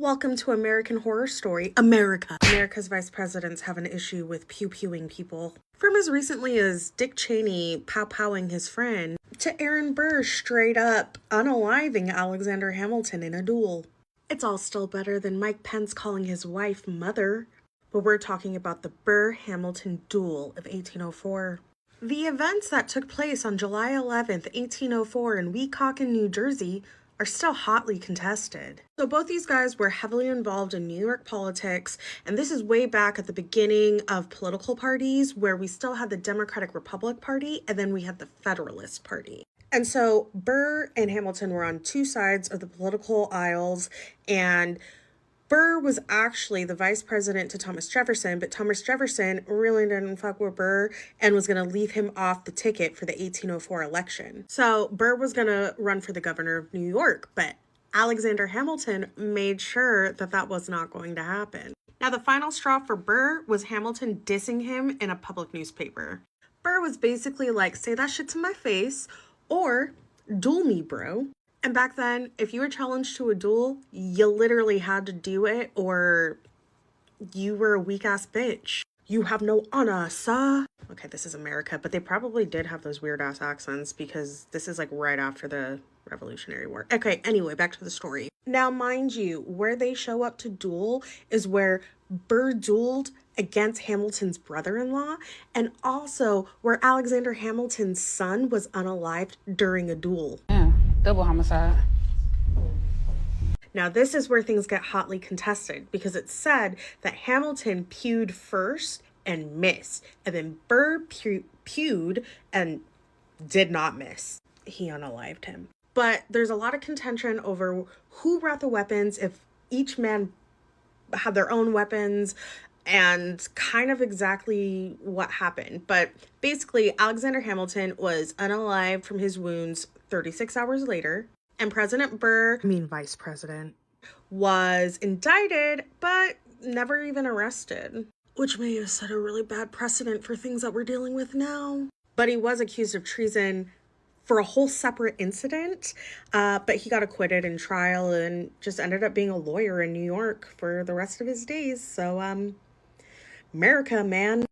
Welcome to American Horror Story, America. America's vice presidents have an issue with pew-pewing people. From as recently as Dick Cheney pow-powing his friend, to Aaron Burr straight up unaliving Alexander Hamilton in a duel. It's all still better than Mike Pence calling his wife mother. But we're talking about the Burr-Hamilton duel of 1804. The events that took place on July 11th, 1804 in Weehawken, New Jersey are still hotly contested. So both these guys were heavily involved in New York politics, and this is way back at the beginning of political parties where we still had the Democratic Republic Party and then we had the Federalist Party. And so Burr and Hamilton were on two sides of the political aisles, and Burr was actually the vice president to Thomas Jefferson, but Thomas Jefferson really didn't fuck with Burr and was going to leave him off the ticket for the 1804 election. So Burr was going to run for the governor of New York, but Alexander Hamilton made sure that that was not going to happen. Now, the final straw for Burr was Hamilton dissing him in a public newspaper. Burr was basically like, say that shit to my face, or duel me, bro. And back then, if you were challenged to a duel, you literally had to do it or you were a weak-ass bitch. You have no honor, sir. Okay, this is America, but they probably did have those weird-ass accents because this is like right after the Revolutionary War. Okay, anyway, back to the story. Now, mind you, where they show up to duel is where Burr dueled against Hamilton's brother-in-law, and also where Alexander Hamilton's son was unalived during a duel. Yeah. Double homicide. Now, this is where things get hotly contested because it's said that Hamilton pewed first and missed, and then Burr pewed and did not miss. He unalived him. But there's a lot of contention over who brought the weapons, if each man had their own weapons, and kind of exactly what happened. But basically, Alexander Hamilton was unalived from his wounds 36 hours later, and Vice President, was indicted, but never even arrested, which may have set a really bad precedent for things that we're dealing with now. But he was accused of treason for a whole separate incident, but he got acquitted in trial and just ended up being a lawyer in New York for the rest of his days. So, America, man.